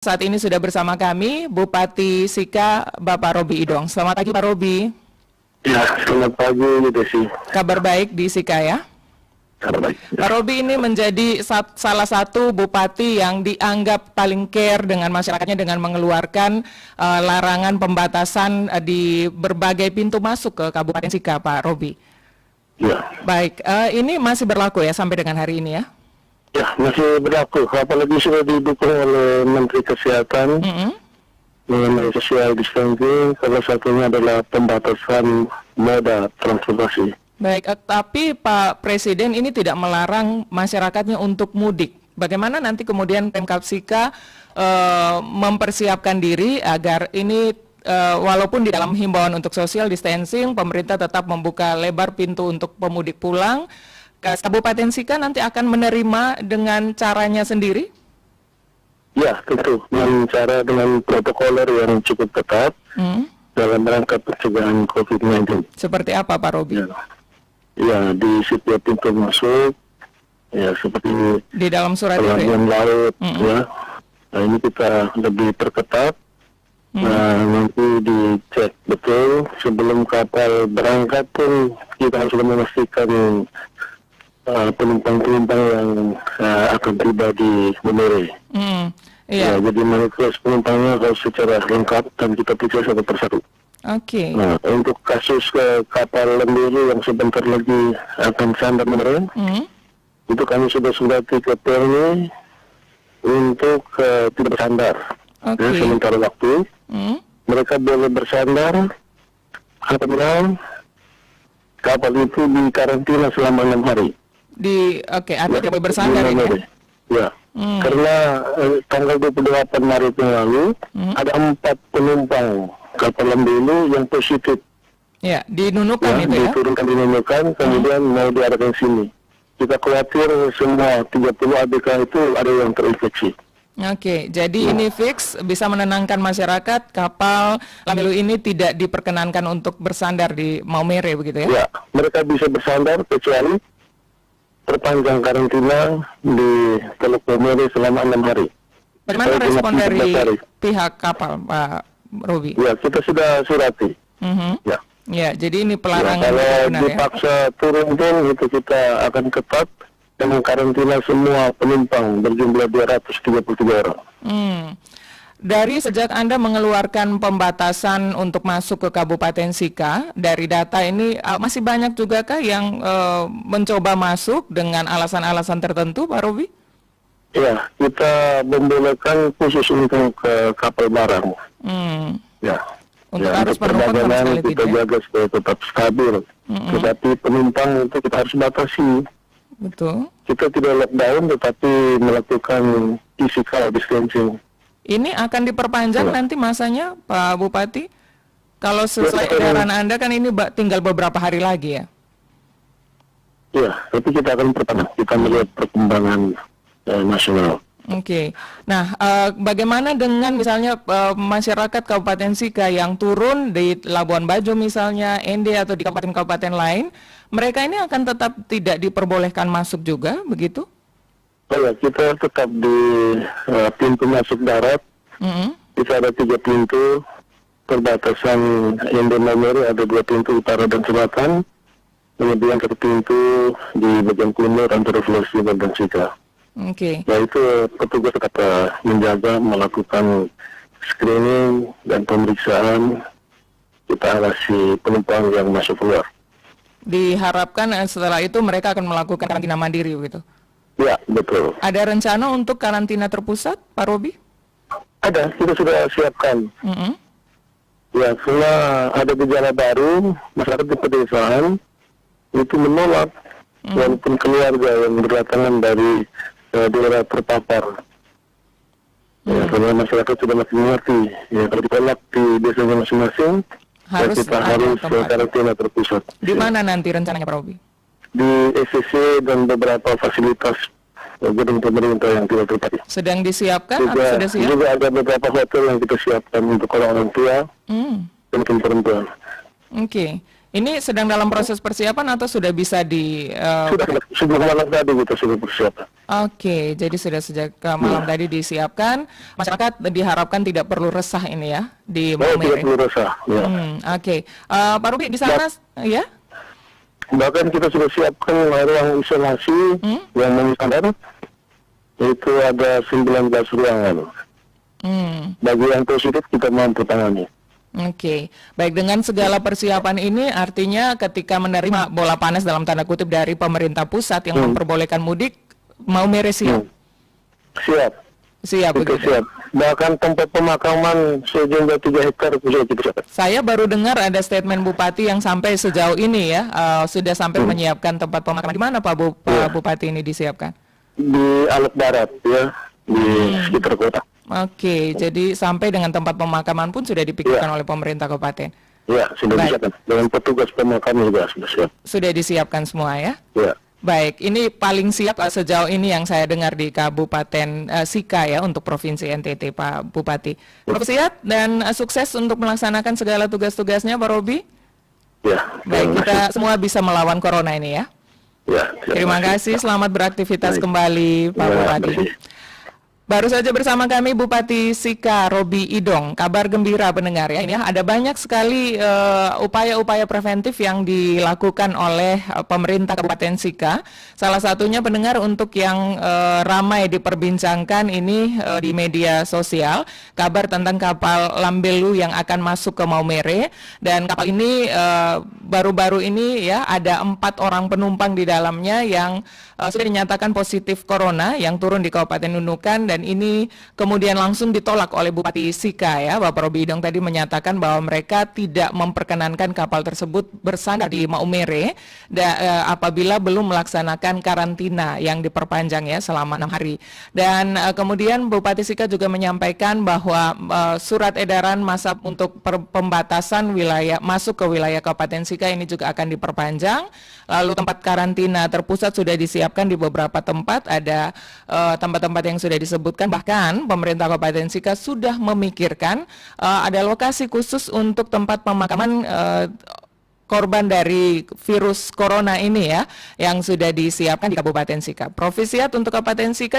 Saat ini sudah bersama kami Bupati Sika, Bapak Robi Idong. Selamat pagi Pak Robi. Ya, selamat pagi Desi. Kabar baik di Sika ya? Kabar baik. Pak Robi ini menjadi salah satu bupati yang dianggap paling care dengan masyarakatnya dengan mengeluarkan larangan pembatasan di berbagai pintu masuk ke Kabupaten Sika, Pak Robi. Ya. Baik, ini masih berlaku ya sampai dengan hari ini ya? Ya, masih berlaku. Apalagi sudah didukung oleh Menteri Kesehatan mengenai social distancing. Salah satunya adalah pembatasan moda transportasi. Baik, tapi Pak Presiden ini tidak melarang masyarakatnya untuk mudik. Bagaimana nanti kemudian Pemkab Sika mempersiapkan diri agar ini walaupun di dalam himbauan untuk social distancing, pemerintah tetap membuka lebar pintu untuk pemudik pulang. Kabupaten Sika nanti akan menerima dengan caranya sendiri? Ya, tentu. Dengan protokoler yang cukup ketat dalam rangka pencegahan COVID-19. Seperti apa Pak Robi? Ya, di setiap pintu masuk, ya seperti di dalam surat itu ya? Pelabuhan laut, ya. Nah, ini kita lebih perketat. Nah, nanti dicek betul sebelum kapal berangkat pun kita harus memastikan penumpang-penumpang yang akan tiba di Momere. Iya. Ya, jadi manifest penumpangnya harus secara lengkap dan kita periksa satu persatu. Oke. Nah, untuk kasus kapal Lembiri yang sebentar lagi akan sandar Momere, itu kami sudah surati ke TNI untuk tidak bersandar. Ya, sementara waktu mereka boleh bersandar apabila kapal itu di karantina selama 6 hari. Ada yang bersandar ini ya? Ya, karena tanggal 28 Maret yang lalu ada 4 penumpang kapal Lembulu yang positif. Ya, di Nunukan itu ya? Diturunkan di Nunukan, kemudian mau diarahkan sini. Kita khawatir semua 30 ABK itu ada yang terinfeksi. Oke, jadi ini fix bisa menenangkan masyarakat, kapal Lembulu ini tidak diperkenankan untuk bersandar di Maumere begitu ya? Ya, mereka bisa bersandar kecuali perpanjang karantina di Teluk Momere selama 6 hari. Bagaimana respon dari pihak kapal, Pak Robi? Ya, kita sudah surati. Ya. Ya, jadi ini pelarangan. Kalau dipaksa turun pun itu kita akan ketat dan karantina semua penumpang berjumlah 233 orang. Dari sejak Anda mengeluarkan pembatasan untuk masuk ke Kabupaten Sika, dari data ini masih banyak juga kah yang mencoba masuk dengan alasan-alasan tertentu, Pak Robi? Ya, kita membolehkan khusus untuk kapal barang. Ya. Untuk ya, arus untuk penumpang sama sekali kita tidak. jaga supaya tetap stabil. Tetapi penumpang itu kita harus batasi. Betul. Kita tidak lockdown, tetapi melakukan physical distancing. Ini akan diperpanjang nanti masanya, Pak Bupati? Kalau sesuai edaran Anda kan ini tinggal beberapa hari lagi ya? Iya, tapi kita akan pertama, kita melihat perkembangan nasional. Oke. Nah, bagaimana dengan misalnya masyarakat Kabupaten Sika yang turun di Labuan Bajo misalnya, Ende atau di kabupaten-kabupaten lain, mereka ini akan tetap tidak diperbolehkan masuk juga, begitu? Oh ya, kita tetap di pintu masuk darat. Kita ada 3 pintu. Perbatasan Ende Momere ada 2 pintu utara dan selatan. Kemudian 1 pintu di bagian timur antara Sulawesi dan Sika. Oke. Nah itu petugas tetap menjaga, melakukan screening dan pemeriksaan. Kita awasi penumpang yang masuk keluar. Diharapkan setelah itu mereka akan melakukan karantina mandiri gitu. Ya, betul. Ada rencana untuk karantina terpusat, Pak Robi? Ada, kita sudah siapkan. Ya, setelah ada gejala baru, masyarakat di pedesaan itu menolak walaupun keluarga yang berdatangan dari daerah terpapar. Ya, karena masyarakat sudah masih mengerti. Ya, kalau ditolak di desanya masing-masing, kita harus karantina terpusat. Di mana nanti rencananya, Pak Robi? Di SCC dan beberapa fasilitas gedung pemerintah yang tidak terpadu. Sedang disiapkan atau sudah siap? Juga ada beberapa hotel yang kita siapkan untuk orang tua dan perempuan. Oke. Ini sedang dalam proses persiapan atau sudah bisa Sudah sejak malam tadi kita sudah persiapan. Oke, jadi sudah sejak malam tadi disiapkan. Masyarakat diharapkan tidak perlu resah ini ya di Tidak Maumere. perlu resah. Ya. Oke. Pak Robi di sana ya? Bahkan kita sudah siapkan ruang isolasi yang memisahkan. Itu ada 19 ruangan. Bagi yang positif kita mampu tangani. Oke, baik, dengan segala persiapan ini artinya ketika menerima bola panas dalam tanda kutip dari pemerintah pusat yang memperbolehkan mudik, Maumere siap? Siap. Siap Itu begitu. siap. Bahkan tempat pemakaman sejumlah 3 hektar sudah kita siapkan. Saya baru dengar ada statement Bupati yang sampai sejauh ini ya, sudah sampai menyiapkan tempat pemakaman. Di mana Pak Bupati ini disiapkan? Di Alok Barat ya, di sekitar kota. Oke, jadi sampai dengan tempat pemakaman pun sudah dipikirkan oleh pemerintah kabupaten. Ya, sudah Baik. disiapkan. Dengan petugas pemakaman juga sudah siap. Sudah disiapkan semua ya? Ya. Baik, ini paling siap sejauh ini yang saya dengar di Kabupaten Sika ya untuk Provinsi NTT, Pak Bupati. Prof siap dan sukses untuk melaksanakan segala tugas-tugasnya, Pak Robi. Ya. Baik, kita semua bisa melawan corona ini ya. Ya. Terima kasih, selamat beraktivitas Baik. kembali, Pak Ya, Bupati. terima kasih. Baru saja bersama kami Bupati Sika Robi Idong. Kabar gembira pendengar ya. Ini ada banyak sekali upaya-upaya preventif yang dilakukan oleh pemerintah Kabupaten Sika. Salah satunya pendengar untuk yang ramai diperbincangkan ini di media sosial, kabar tentang kapal Lambelu yang akan masuk ke Maumere, dan kapal ini baru-baru ini ya ada 4 orang penumpang di dalamnya yang sudah dinyatakan positif corona yang turun di Kabupaten Nunukan, dan ini kemudian langsung ditolak oleh Bupati Sika ya. Bapak Robi Idong tadi menyatakan bahwa mereka tidak memperkenankan kapal tersebut bersandar di Maumere apabila belum melaksanakan karantina yang diperpanjang ya selama 6 hari. Dan kemudian Bupati Sika juga menyampaikan bahwa surat edaran masa untuk pembatasan wilayah masuk ke wilayah Kabupaten Sika ini juga akan diperpanjang. Lalu tempat karantina terpusat sudah disiapkan di beberapa tempat, ada tempat-tempat yang sudah disebutkan. Bahkan pemerintah Kabupaten Sika sudah memikirkan ada lokasi khusus untuk tempat pemakaman korban dari virus corona ini ya, yang sudah disiapkan di Kabupaten Sika. Prof siap untuk Kabupaten Sika.